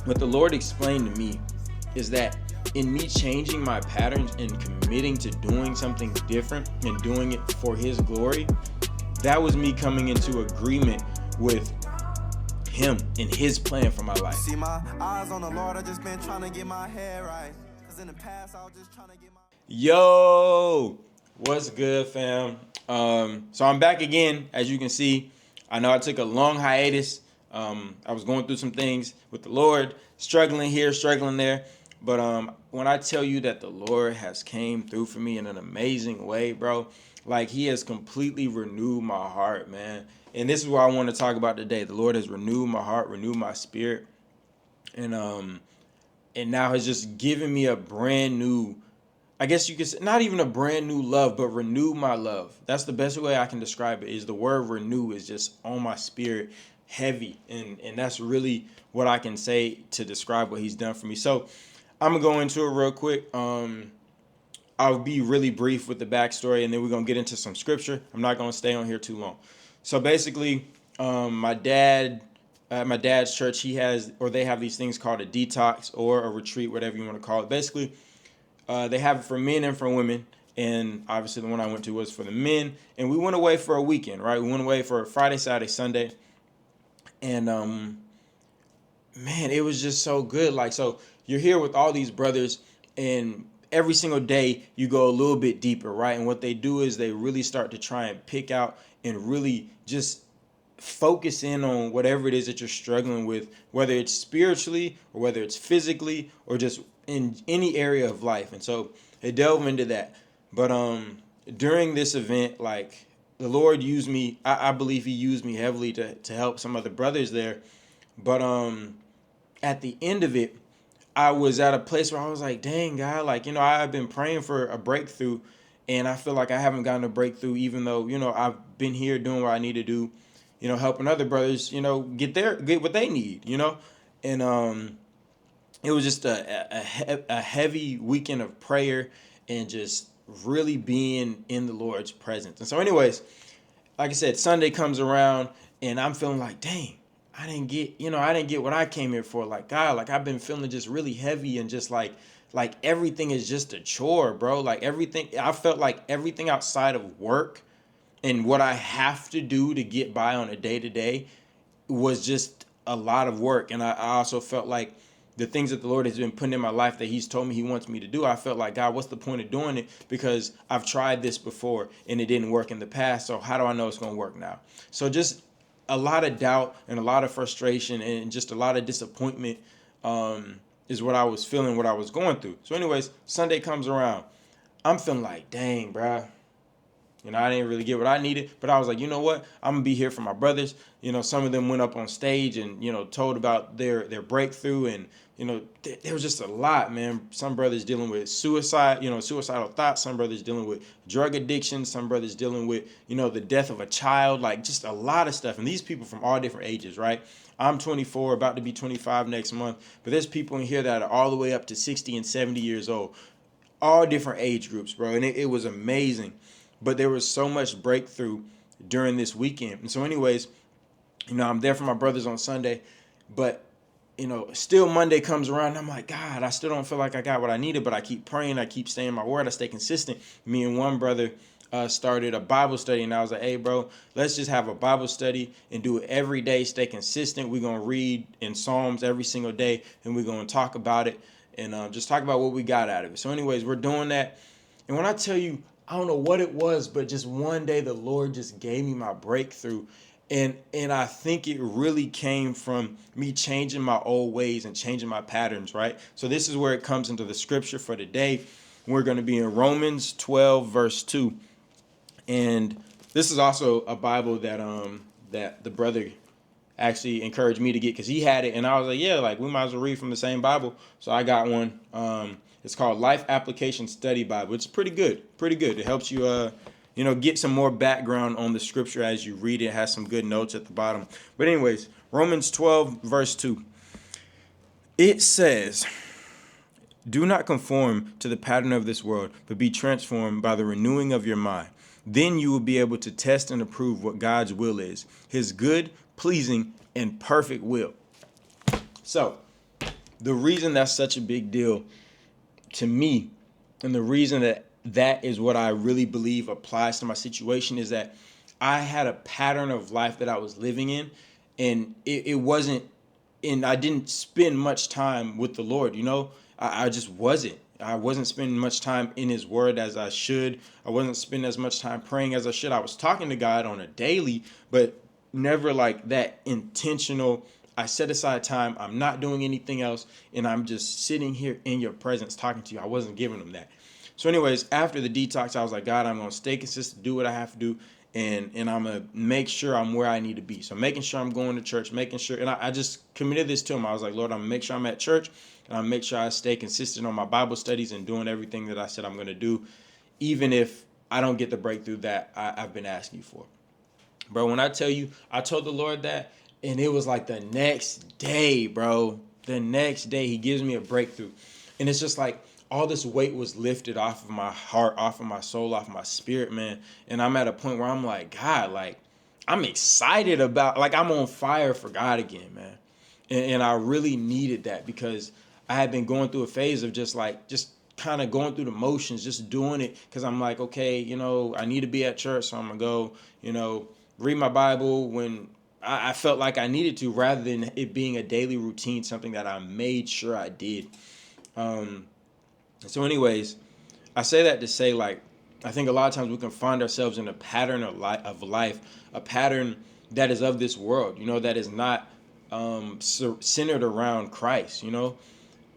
what the Lord explained to me is that in me changing my patterns and committing to doing something different and doing it for his glory, that was me coming into agreement with him and his plan for my life. See my eyes on the Lord, I just been trying to get my hair right. Cause in the past I was just trying to get my Yo, what's good, fam? So I'm back again. As you can see, I know I took a long hiatus. I was going through some things with the Lord, struggling here, struggling there. But when I tell you that the Lord has came through for me in an amazing way, bro, like he has completely renewed my heart, man. And this is what I want to talk about today. The Lord has renewed my heart, renewed my spirit, and now has just given me a brand new, I guess you could say, not even a brand new love, but renew my love. That's the best way I can describe it. Is the word renew is just on my spirit, heavy, and that's really what I can say to describe what he's done for me. So I'm gonna go into it real quick. I'll be really brief with the backstory, and then we're gonna get into some scripture. I'm not gonna stay on here too long. So basically, my dad, at my dad's church, they have these things called a detox or a retreat, whatever you want to call it. Basically, they have it for men and for women, and obviously the one I went to was for the men. And we went away for a weekend, right? We went away for Friday, Saturday, Sunday, and man, it was just so good. Like, so you're here with all these brothers, and every single day you go a little bit deeper, right? And what they do is they really start to try and pick out and really just focus in on whatever it is that you're struggling with, whether it's spiritually or whether it's physically or just in any area of life. And so they delve into that. But during this event, like, the Lord used me, I believe he used me heavily to help some other brothers there. But at the end of it, I was at a place where I was like, dang, God, like, I've been praying for a breakthrough, and I feel like I haven't gotten a breakthrough, even though, I've been here doing what I need to do, helping other brothers, get what they need, and it was just a heavy weekend of prayer and just really being in the Lord's presence. And so anyways, like I said, Sunday comes around and I'm feeling like, dang, I didn't get what I came here for. Like, God, like, I've been feeling just really heavy and just like everything is just a chore, bro. Like, everything, I felt like everything outside of work and what I have to do to get by on a day to day was just a lot of work. And I also felt like the things that the Lord has been putting in my life that he's told me he wants me to do, I felt like, God, what's the point of doing it? Because I've tried this before and it didn't work in the past. So how do I know it's going to work now? So just a lot of doubt and a lot of frustration and just a lot of disappointment is what I was feeling, what I was going through. So anyways, Sunday comes around. I'm feeling like, dang, bruh. I didn't really get what I needed, but I was like, you know what? I'm going to be here for my brothers. Some of them went up on stage and, told about their breakthrough. And, there was just a lot, man. Some brothers dealing with suicide, suicidal thoughts. Some brothers dealing with drug addiction. Some brothers dealing with, the death of a child, like just a lot of stuff. And these people from all different ages, right? I'm 24, about to be 25 next month. But there's people in here that are all the way up to 60 and 70 years old. All different age groups, bro. And it was amazing. But there was so much breakthrough during this weekend. And so anyways, I'm there for my brothers on Sunday, but, still Monday comes around and I'm like, God, I still don't feel like I got what I needed, but I keep praying. I keep staying my word. I stay consistent. Me and one brother started a Bible study, and I was like, hey, bro, let's just have a Bible study and do it every day. Stay consistent. We're going to read in Psalms every single day, and we're going to talk about it and just talk about what we got out of it. So anyways, we're doing that. And when I tell you, I don't know what it was, but just one day the Lord just gave me my breakthrough. And I think it really came from me changing my old ways and changing my patterns, right? So this is where it comes into the scripture for today. We're going to be in Romans 12, verse 2. And this is also a Bible that the brother actually encouraged me to get because he had it. And I was like, yeah, like, we might as well read from the same Bible. So I got one. It's called Life Application Study Bible. It's pretty good. It helps you, get some more background on the scripture as you read it. It has some good notes at the bottom. But anyways, Romans 12, verse 2. It says, do not conform to the pattern of this world, but be transformed by the renewing of your mind. Then you will be able to test and approve what God's will is, his good, pleasing, and perfect will. So the reason that's such a big deal to me, and the reason that is what I really believe applies to my situation, is that I had a pattern of life that I was living in, and it wasn't, and I didn't spend much time with the Lord. I just wasn't. I wasn't spending much time in his word as I should. I wasn't spending as much time praying as I should. I was talking to God on a daily, but never like that intentional. I set aside time. I'm not doing anything else, and I'm just sitting here in your presence talking to you. I wasn't giving him that. So anyways, after the detox, I was like, God, I'm going to stay consistent, do what I have to do, and I'm going to make sure I'm where I need to be. So making sure I'm going to church, making sure, and I just committed this to him. I was like, Lord, I'm going to make sure I'm at church, and I'm going to make sure I stay consistent on my Bible studies and doing everything that I said I'm going to do, even if I don't get the breakthrough that I've been asking you for. Bro, when I tell you, I told the Lord that, and it was like the next day, bro. The next day, he gives me a breakthrough. And it's just like all this weight was lifted off of my heart, off of my soul, off of my spirit, man. And I'm at a point where I'm like, God, like, I'm excited about, like, I'm on fire for God again, man. And I really needed that, because I had been going through a phase of just kind of going through the motions, just doing it because I'm like, okay, I need to be at church, so I'm going to go, read my Bible when I felt like I needed to, rather than it being a daily routine, something that I made sure I did. So anyways, I say that to say, like, I think a lot of times we can find ourselves in a pattern of life, a pattern that is of this world, that is not centered around Christ, And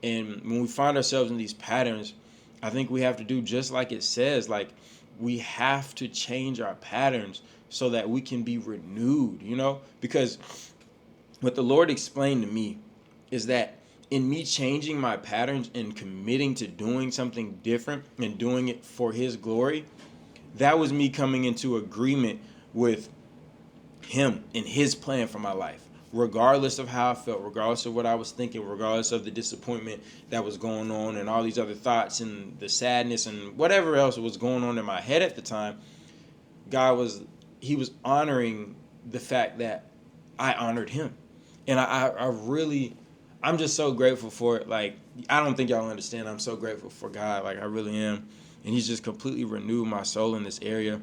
when we find ourselves in these patterns, I think we have to do just like it says, like, we have to change our patterns so that we can be renewed, because what the Lord explained to me is that in me changing my patterns and committing to doing something different and doing it for his glory, that was me coming into agreement with him and his plan for my life, regardless of how I felt, regardless of what I was thinking, regardless of the disappointment that was going on and all these other thoughts and the sadness and whatever else was going on in my head at the time. He was honoring the fact that I honored him. And I'm just so grateful for it. Like, I don't think y'all understand. I'm so grateful for God. Like, I really am. And he's just completely renewed my soul in this area.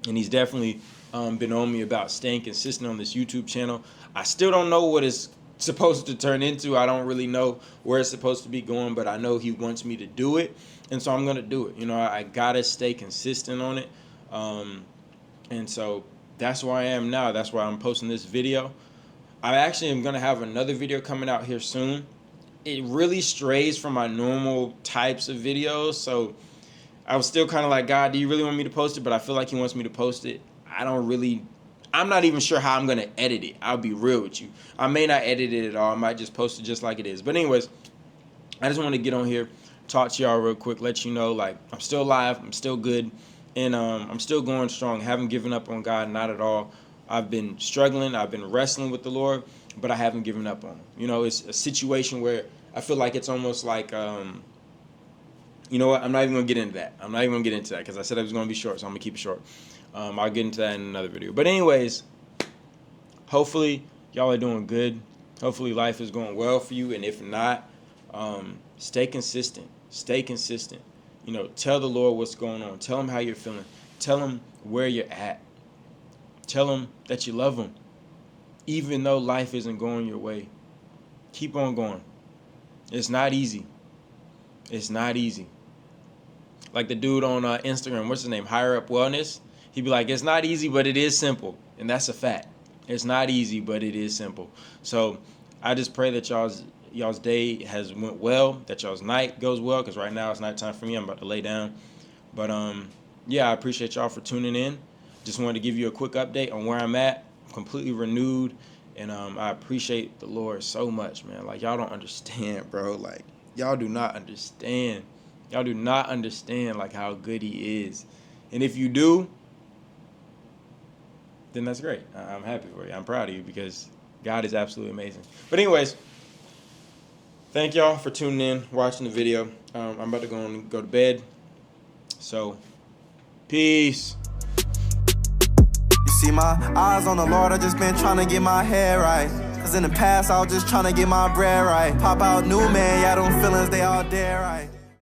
And he's definitely been on me about staying consistent on this YouTube channel. I still don't know what it's supposed to turn into. I don't really know where it's supposed to be going, but I know he wants me to do it. And so I'm going to do it. I got to stay consistent on it. And so that's where I am now. That's why I'm posting this video. I actually am going to have another video coming out here soon. It really strays from my normal types of videos. So I was still kind of like, God, do you really want me to post it? But I feel like he wants me to post it. I'm not even sure how I'm going to edit it. I'll be real with you. I may not edit it at all. I might just post it just like it is. But anyways, I just want to get on here, talk to y'all real quick, let you know, like, I'm still alive. I'm still good. And I'm still going strong. Haven't given up on God, not at all. I've been struggling. I've been wrestling with the Lord, but I haven't given up on him. It's a situation where I feel like it's almost like, you know what? I'm not even going to get into that. I'm not even going to get into that because I said it was going to be short, so I'm going to keep it short. I'll get into that in another video. But anyways, hopefully y'all are doing good. Hopefully life is going well for you. And if not, stay consistent. Stay consistent. Tell the Lord what's going on. Tell him how you're feeling. Tell him where you're at. Tell him that you love him. Even though life isn't going your way, keep on going. It's not easy. It's not easy. Like the dude on Instagram, what's his name? Higher Up Wellness. He'd be like, it's not easy, but it is simple. And that's a fact. It's not easy, but it is simple. So I just pray that y'all's day has went well, that y'all's night goes well, because right now it's nighttime for me. I'm about to lay down. But yeah, I appreciate y'all for tuning in. Just wanted to give you a quick update on where I'm at. I'm completely renewed, and I appreciate the Lord so much, man. Like, y'all don't understand, bro. Like, y'all do not understand. Y'all do not understand, like, how good he is. And if you do, then that's great. I'm happy for you. I'm proud of you because God is absolutely amazing. But anyways, thank y'all for tuning in, watching the video. I'm about to go to bed. So, peace. You see my eyes on the Lord, I just been trying to get my head right. Cause in the past, I was just trying to get my bread right. Pop out new man, yeah, them feelings, they all dead right.